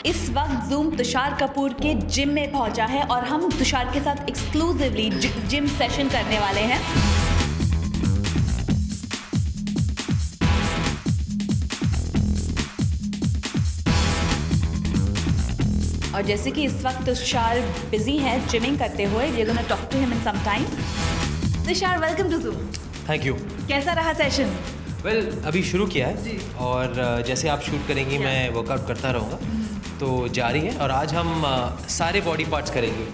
इस वक्त जूम तुषार कपूर के जिम में पहुंचा है और हम तुषार के साथ एक्सक्लूसिवली जिम सेशन करने वाले हैं। और जैसे कि इस वक्त तुषार बिजी है जिमिंग करते हुए, we are gonna talk to him in some time. Tushar, welcome to Zoom. Thank you. कैसा रहा सेशन? वेल, अभी शुरू किया है और जैसे आप शूट करेंगी मैं वर्कआउट करता रहूँगा, तो जारी है। और आज हम सारे बॉडी पार्ट्स करेंगे।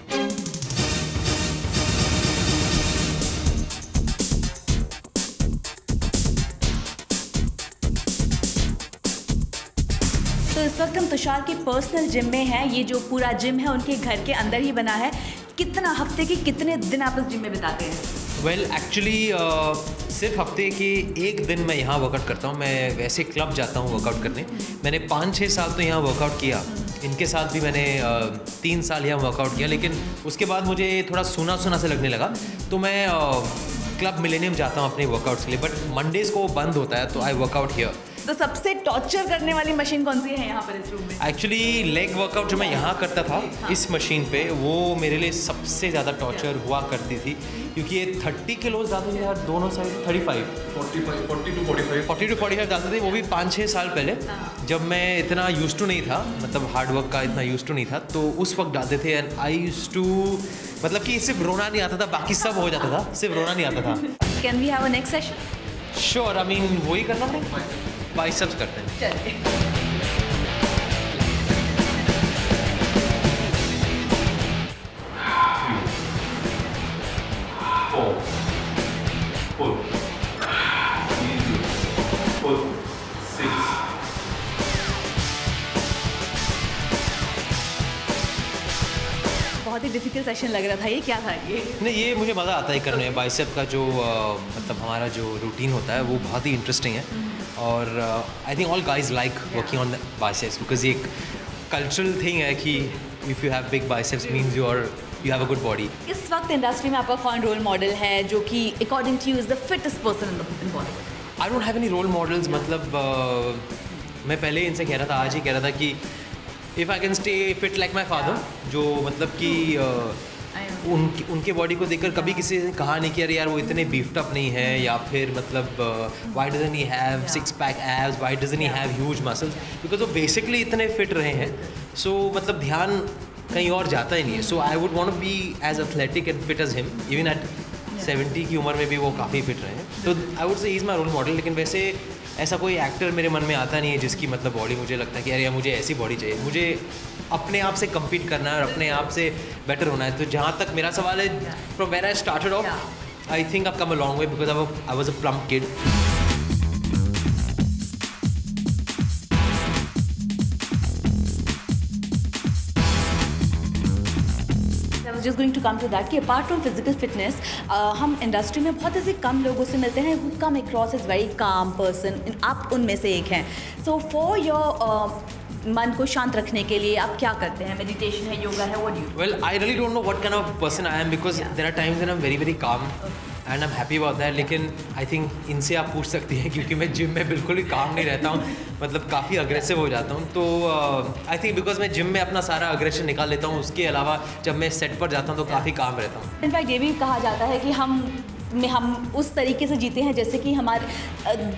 तो इस वक्त हम तुषार के पर्सनल जिम में हैं। ये जो पूरा जिम है उनके घर के अंदर ही बना है। कितना हफ्ते के कितने दिन आप इस जिम में बिताते हैं? वेल, एक्चुअली सिर्फ हफ्ते के एक दिन मैं यहाँ वर्कआउट करता हूँ। मैं वैसे क्लब जाता हूँ वर्कआउट करने। मैंने 5-6 साल तो यहाँ वर्कआउट किया। इनके साथ भी मैंने 3 साल यहाँ वर्कआउट किया, लेकिन उसके बाद मुझे थोड़ा सूना सूना से लगने लगा, तो मैं क्लब मिलेनियम जाता हूँ अपने वर्कआउट्स के लिए। बट मंडेज़ को बंद होता है, तो आई वर्कआउट हियर। तो सबसे टॉर्चर करने वाली मशीन कौन सी है यहाँ पर इस रूम में? एक्चुअली लेग वर्कआउट जो मैं यहाँ करता था इस मशीन पे, वो मेरे लिए सबसे ज़्यादा टॉर्चर हुआ करती थी, क्योंकि ये 30 किलोज डालते थे यार दोनों साइड। 40 to 45 डालते थे, वो भी 5-6 साल पहले, जब मैं इतना यूज टू नहीं था, मतलब हार्ड वर्क का इतना यूज टू नहीं था, तो उस वक्त डालते थे। एंड आई यूज टू, मतलब कि सिर्फ रोना नहीं आता था, बाकी सब हो जाता था, सिर्फ रोना नहीं आता था। Can we have a next session? Sure, I mean वही करना है, बाइसेप्स करते हैं। चलिए। बहुत ही डिफिकल्ट सेशन लग रहा था। ये क्या था? ये नहीं, ये मुझे मज़ा आता है करने में। बाइसेप का जो मतलब हमारा जो रूटीन होता है वो बहुत ही इंटरेस्टिंग है। और I think all guys like working on biceps, because ये एक कल्चरल थिंग है कि if you have big biceps means you have a good body. इस वक्त इंडस्ट्री में आपका कौन रोल मॉडल है जो कि according to you is the fittest person in Bollywood? I don't have any role models. मतलब मैं पहले इनसे कह रहा था, आज ही कह रहा था कि if I can stay fit like my father, जो मतलब कि उनके बॉडी को देखकर कभी किसी ने कहा नहीं कि अरे यार वो इतने बीफ्ड अप नहीं है, या फिर मतलब why doesn't he have 6 pack abs, why doesn't he have huge muscles, because वो बेसिकली इतने फिट रहे हैं। सो मतलब ध्यान कहीं और जाता ही नहीं है। So I would want to be as athletic and fit as him. Even at 70 की उम्र में भी वो काफ़ी फिट रहे हैं। तो I would say he is my role model. लेकिन वैसे ऐसा कोई एक्टर मेरे मन में आता नहीं है जिसकी मतलब बॉडी मुझे लगता है कि अरे यार मुझे ऐसी बॉडी चाहिए। मुझे अपने आप से कम्पीट करना है और अपने आप से बेटर होना है। तो जहाँ तक मेरा सवाल है, from where I started off, I think I come a long way, because I was a plump kid. Just going to come to that कि apart from physical fitness, हम इंडस्ट्री में बहुत ऐसे कम लोगों से मिलते हैं who come across as very calm person. आप उनमें से एक हैं. So for your मन को शांत रखने के लिए आप क्या करते हैं? मेडिटेशन है, योगा है, what do you do? Well, I really don't know what kind of person I am, because there are times when I'm very very calm and I'm happy about that. लेकिन I think इनसे आप पूछ सकती हैं, क्योंकि मैं gym में बिल्कुल ही काम नहीं रहता हूँ, मतलब काफ़ी अग्रेसिव हो जाता हूँ। तो आई थिंक बिकॉज मैं जिम में अपना सारा अग्रेशन निकाल लेता हूँ, उसके अलावा जब मैं सेट पर जाता हूँ तो काफ़ी काम रहता हूँ। इनफैक्ट ये भी कहा जाता है कि हम उस तरीके से जीते हैं जैसे कि हमारे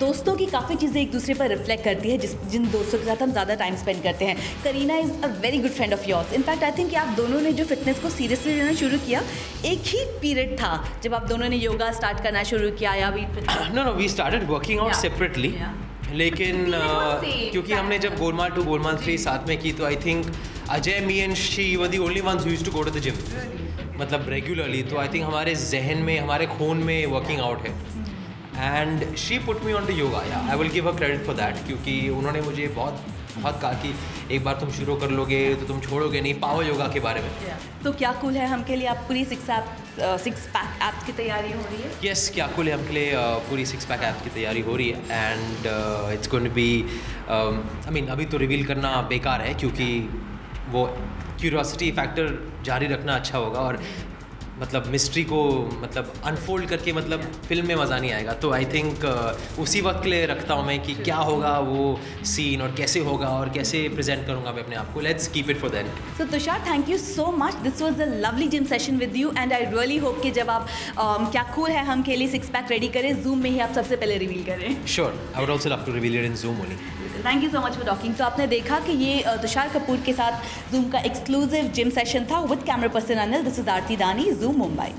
दोस्तों की काफ़ी चीज़ें एक दूसरे पर रिफ्लेक्ट करती है, जिन दोस्तों के साथ हम ज़्यादा टाइम स्पेंड करते हैं। Kareena is a very good friend of yours. In fact I think कि आप दोनों ने जो फिटनेस को सीरियसली लेना शुरू किया, एक ही पीरियड था जब आप दोनों ने योगा स्टार्ट करना शुरू किया, या भी no we started working out separately. लेकिन क्योंकि हमने जब गोलमाल 2 गोलमाल 3 साथ में की, तो I think Ajay, me and she were the only ones who used to go to the gym, मतलब रेगुलरली। तो आई थिंक हमारे जहन में, हमारे खून में वर्किंग आउट है। And she put me on to yoga. I will give a credit for that, क्योंकि उन्होंने मुझे बहुत कहा कि एक बार तुम शुरू कर लोगे तो तुम छोड़ोगे नहीं, पावर योगा के बारे में। तो क्या कूल है हम के लिए, आप पूरी 6 पैक एप्स की तैयारी हो रही है? यस, क्या कूल है हम के लिए पूरी 6 पैक एप्स की तैयारी हो रही है। And it's going to be, I mean अभी तो रिवील करना बेकार है, क्योंकि वो क्यूरियोसिटी फैक्टर जारी रखना अच्छा होगा। और मतलब मिस्ट्री को मतलब अनफोल्ड करके मतलब फिल्म में मज़ा नहीं आएगा। तो आई थिंक उसी वक्त के लिए रखता हूँ मैं कि क्या होगा वो सीन और कैसे होगा और कैसे प्रेजेंट करूँगा मैं अपने आप को। Let's keep it for then. So Tushar, thank you so much, this was a lovely gym session with you and I really hope कि जब आप क्या कूल है हम के लिए 6 पैक रेडी करें, जूम में ही आप सबसे पहले रिवील करें। Sure, I would also love to reveal it in Zoom only. Thank you so much for talking. तो आपने देखा कि ये तुषार कपूर के साथ जूम का एक्सक्लूसिव जिम सेशन था with camera person Anil. This is Aarti Dani, Zoom Mumbai.